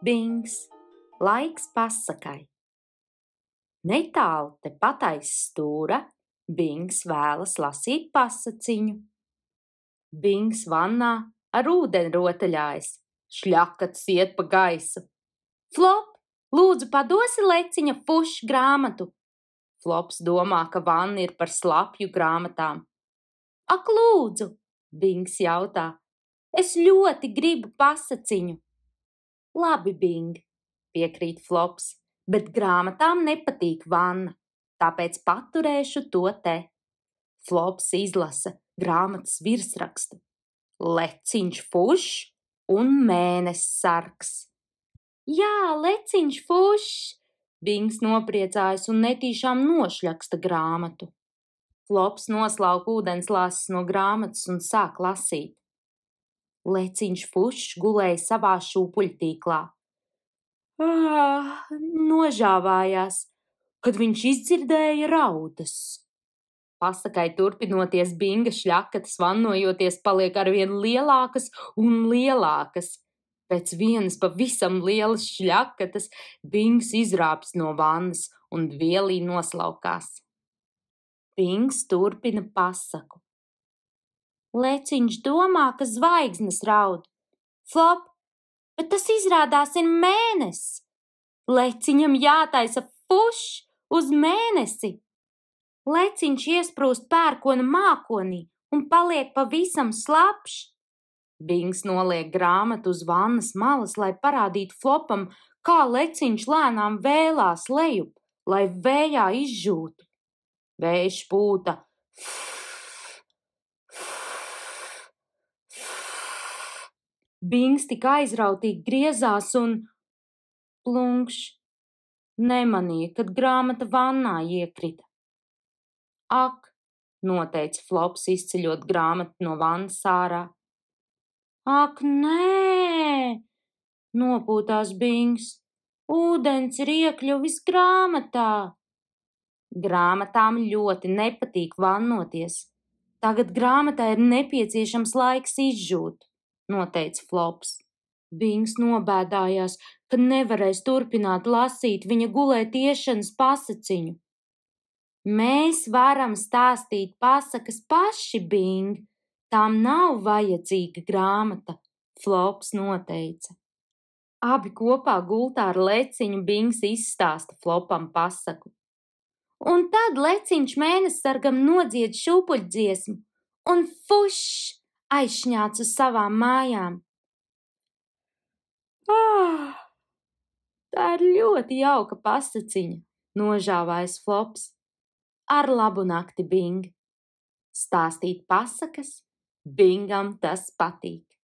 Bings, laiks pasakai. Netālu tepat aiz stūra Bings vēlas lasīt pasaciņu. Bings vannā ar ūdeni rotaļājas, šļakats iet pa gaisu. Flop, lūdzu padosi leciņa fušu grāmatu. Flops domā, ka vanna ir par slapju grāmatām. Ak, lūdzu, Bings jautā, es ļoti gribu pasaciņu. Labi, Bing, piekrīt Flops, bet grāmatām nepatīk vanna, tāpēc paturēšu to te. Flops izlasa grāmatas virsrakstu. Leciņš fušs un mēnesis sargs. Jā, leciņš fušs, Bings nopriecājas un netīšām nošļaksta grāmatu. Flops noslauk ūdenslāses no grāmatas un sāk lasīt. Leciņš fušs gulēja savā šūpuļtīklā. Nožāvājās, kad viņš izdzirdēja raudas. Pasakai turpinoties, Binga šļakatas vannojoties paliek arvien lielākas un lielākas. Pēc vienas pavisam lielas šļakatas Bings izrāps no vannas un dvielī noslaukās. Bings turpina pasaku. Leciņš domā, ka zvaigznes raud. Flop, bet tas izrādās ir mēnesis. Leciņam jātaisa fušs uz mēnesi. Leciņš iesprūst pērkona mākonī un paliek pavisam slapšs. Bings noliek grāmatu uz vannas malas, lai parādītu Flopam, kā leciņš lēnām vēlās lejup, lai vējā izžūtu. Vējš pūta. Bings tik aizrautīgi griezās un plunkš nemanīja, kad grāmata vannā iekrita. Ak, noteica Flops, izceļot grāmatu no vannas ārā. Ak, nē, nopūtās Bings, ūdens ir iekļuvis grāmatā. Grāmatām ļoti nepatīk vannoties. Tagad grāmatā ir nepieciešams laiks izžūt, noteica Flops. Bings nobēdājās, ka nevarēs turpināt lasīt viņa gulētiešanas pasaciņu. Mēs varam stāstīt pasakas paši, Bing. Tām nav vajadzīga grāmata, Flops noteica. Abi kopā gultā ar leciņu Bings izstāsta Flopam pasaku. Un tad leciņš mēnessargam nodzied šūpuļdziesmu un fušs aizšņāc uz savām mājām. Tā ir ļoti jauka pasaciņa, nožāvājas Flops. Ar labu nakti, Bing. Stāstīt pasakas, Bingam tas patīk.